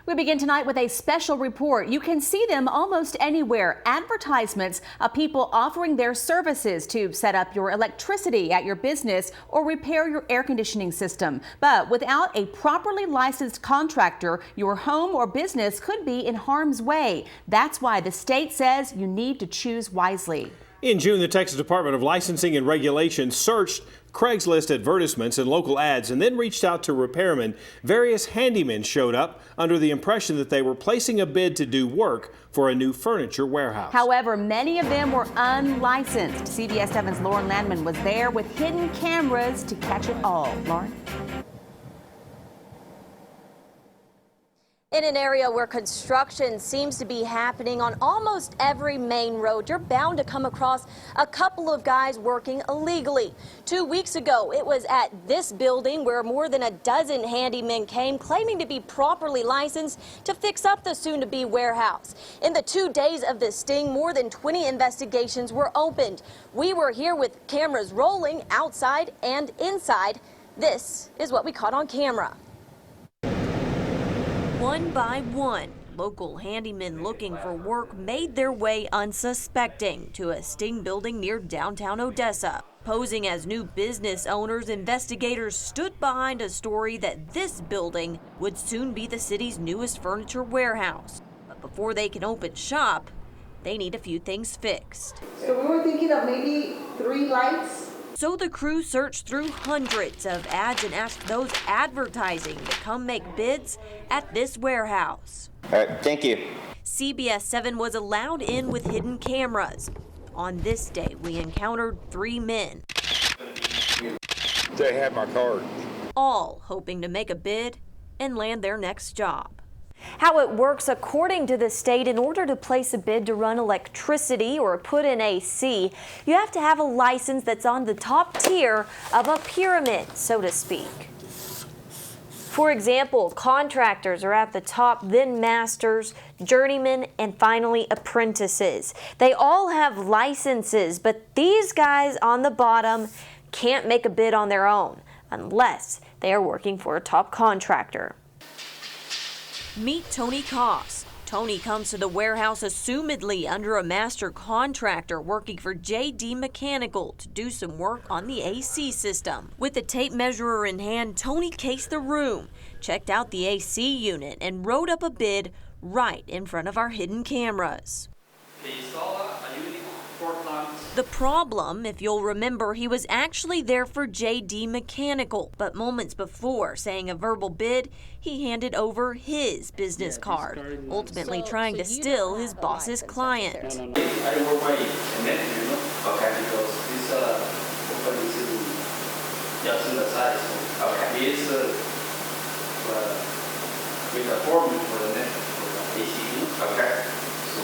We begin tonight with a special report. You can see them almost anywhere. Advertisements of people offering their services to set up your electricity at your business or repair your air conditioning system. But without a properly licensed contractor, your home or business could be in harm's way. That's why the state says you need to choose wisely. In June, the Texas Department of Licensing and Regulation searched Craigslist advertisements and local ads and then reached out to repairmen. Various handymen showed up under the impression that they were placing a bid to do work for a new furniture warehouse. However, many of them were unlicensed. CBS 7's Lauren Landman was there with hidden cameras to catch it all. Lauren? In an area where construction seems to be happening on almost every main road, you're bound to come across a couple of guys working illegally. 2 weeks ago, it was at this building where more than a dozen handymen came claiming to be properly licensed to fix up the soon-to-be warehouse. In the 2 days of the sting, more than 20 investigations were opened. We were here with cameras rolling outside and inside. This is what we caught on camera. One by one, local handymen looking for work made their way unsuspecting to a sting building near downtown Odessa. Posing as new business owners, investigators stood behind a story that this building would soon be the city's newest furniture warehouse. But before they can open shop, they need a few things fixed. So we were thinking of maybe 3 lights. So the crew searched through hundreds of ads and asked those advertising to come make bids at this warehouse. All right, thank you. CBS 7 was allowed in with hidden cameras. On this day, we encountered 3 men. They have my card. All hoping to make a bid and land their next job. How it works according to the state, in order to place a bid to run electricity or put in AC, you have to have a license that's on the top tier of a pyramid, so to speak. For example, contractors are at the top, then masters, journeymen, and finally apprentices. They all have licenses, but these guys on the bottom can't make a bid on their own unless they are working for a top contractor. Meet Tony Koss. Tony comes to the warehouse assumedly under a master contractor working for JD Mechanical to do some work on the AC system. With the tape measurer in hand, Tony cased the room, checked out the AC unit, and wrote up a bid right in front of our hidden cameras. The problem, if you'll remember, he was actually there for JD Mechanical, but moments before saying a verbal bid, he handed over his business card, ultimately trying to steal his boss's client. I work by net, okay, because this company is just the size. Okay. This with the formula for the net, for the AC. Okay. So,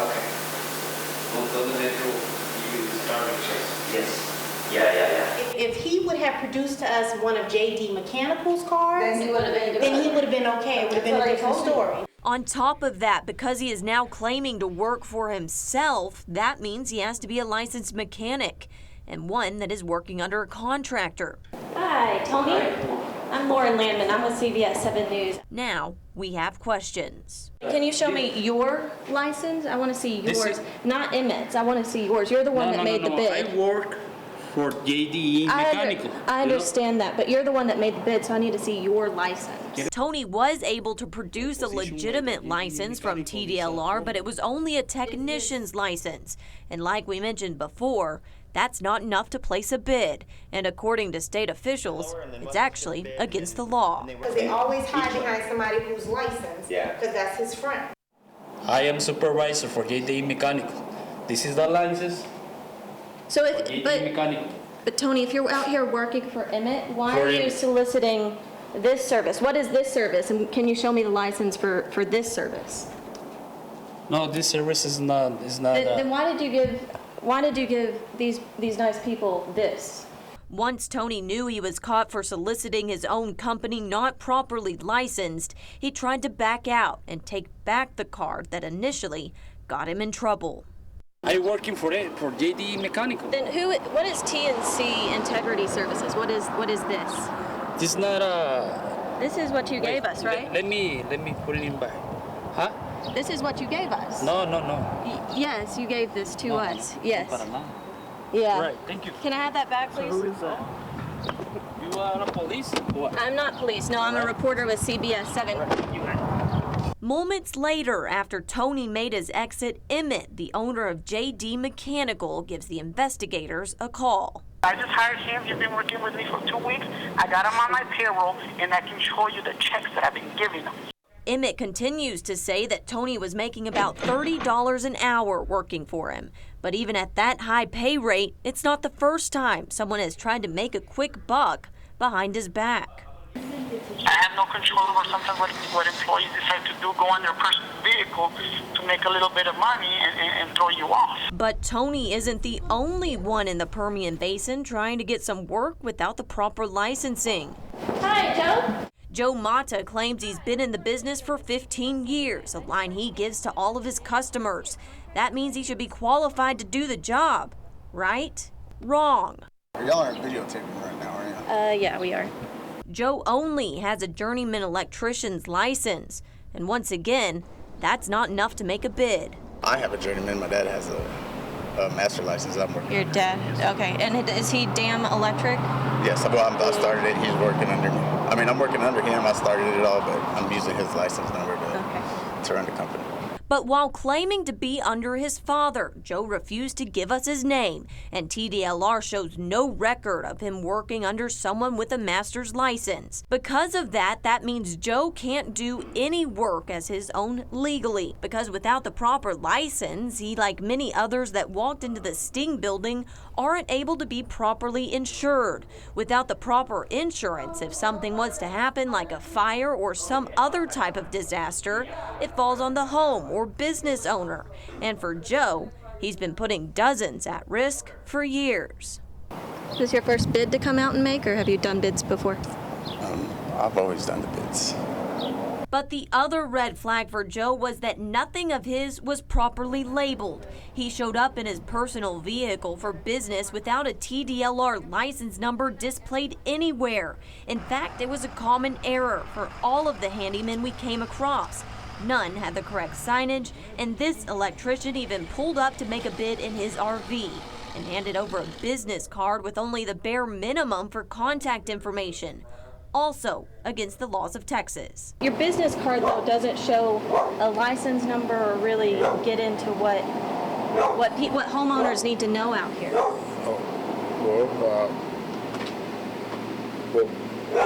okay. Don't let you. Yes. Yeah. If he would have produced to us one of JD Mechanical's cards, then he would have been okay. It would have been a different story. On top of that, because he is now claiming to work for himself, that means he has to be a licensed mechanic and one that is working under a contractor. Hi, Tony. Hi. I'm Lauren Landman. I'm with CBS 7 News. Now we have questions. Can you show me your license? I want to see yours, not Emmett's. I want to see yours. You're the one that made the bid. I work for JD Mechanical. I understand that, but you're the one that made the bid, so I need to see your license. Tony was able to produce a legitimate license from TDLR, but it was only a technician's license. And like we mentioned before, that's not enough to place a bid. And according to state officials, it's actually against the law. Because they always hide behind somebody who's licensed, because that's his friend. I am supervisor for JD Mechanical. This is the license. So Mechanical. but Tony, if you're out here working for Emmett, why are you soliciting this service? What is this service? And can you show me the license for this service? No, this service is not. Then why did you give these nice people this? Once Tony knew he was caught for soliciting his own company not properly licensed, he tried to back out and take back the card that initially got him in trouble. I'm working for JD Mechanical. Then what is TNC Integrity Services? What is this? This is not This is what you gave us, right? Let me put it in back. Huh? This is what you gave us. No. Yes, you gave this to us. Yes. Para nada. Yeah. Right, thank you. Can I have that back, please? Who is that? You are a police? What? I'm not police. No, I'm a reporter with CBS 7. Moments later, after Tony made his exit, Emmett, the owner of JD Mechanical, gives the investigators a call. I just hired him. He's been working with me for 2 weeks. I got him on my payroll, and I can show you the checks that I've been giving him. Emmett continues to say that Tony was making about $30 an hour working for him. But even at that high pay rate, it's not the first time someone has tried to make a quick buck behind his back. I have no control over sometimes what employees decide to do, go on their personal vehicle to make a little bit of money and throw you off. But Tony isn't the only one in the Permian Basin trying to get some work without the proper licensing. Hi, Joe. Joe Mata claims he's been in the business for 15 years, a line he gives to all of his customers. That means he should be qualified to do the job, right? Wrong. Y'all aren't videotaping right now, are you? Yeah, we are. Joe only has a journeyman electrician's license. And once again, that's not enough to make a bid. I have a journeyman. My dad has a master license. I'm working. Your dad? Okay. And is he damn electric? Yes, I started it. He's working under me. I mean, I'm working under him. I started it all, but I'm using his license number to run the company. But while claiming to be under his father, Joe refused to give us his name, and TDLR shows no record of him working under someone with a master's license. Because of that, that means Joe can't do any work as his own legally, because without the proper license, he, like many others that walked into the Sting building, aren't able to be properly insured. Without the proper insurance, if something was to happen like a fire or some other type of disaster, it falls on the home or business owner. And for Joe, he's been putting dozens at risk for years. Is this your first bid to come out and make, or have you done bids before? I've always done the bids. But the other red flag for Joe was that nothing of his was properly labeled. He showed up in his personal vehicle for business without a TDLR license number displayed anywhere. In fact, it was a common error for all of the handymen we came across. None had the correct signage, and this electrician even pulled up to make a bid in his RV and handed over a business card with only the bare minimum for contact information. Also against the laws of Texas. Your business card, though, doesn't show a license number or really get into what homeowners need to know out here.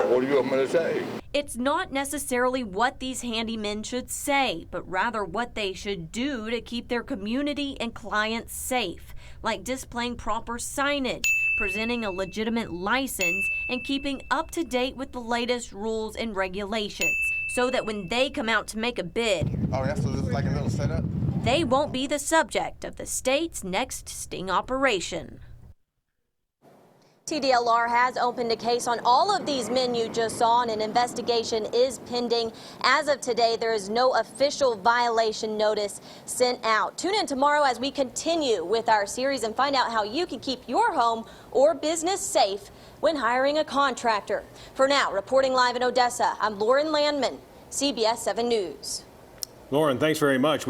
What do you want me to say? It's not necessarily what these handymen should say, but rather what they should do to keep their community and clients safe, like displaying proper signage, presenting a legitimate license, and keeping up to date with the latest rules and regulations, so that when they come out to make a bid, Oh, that's just like a little setup? they won't be the subject of the state's next sting operation. TDLR has opened a case on all of these men you just saw, and an investigation is pending. As of today, there is no official violation notice sent out. Tune in tomorrow as we continue with our series and find out how you can keep your home or business safe when hiring a contractor. For now, reporting live in Odessa, I'm Lauren Landman, CBS 7 News. Lauren, thanks very much.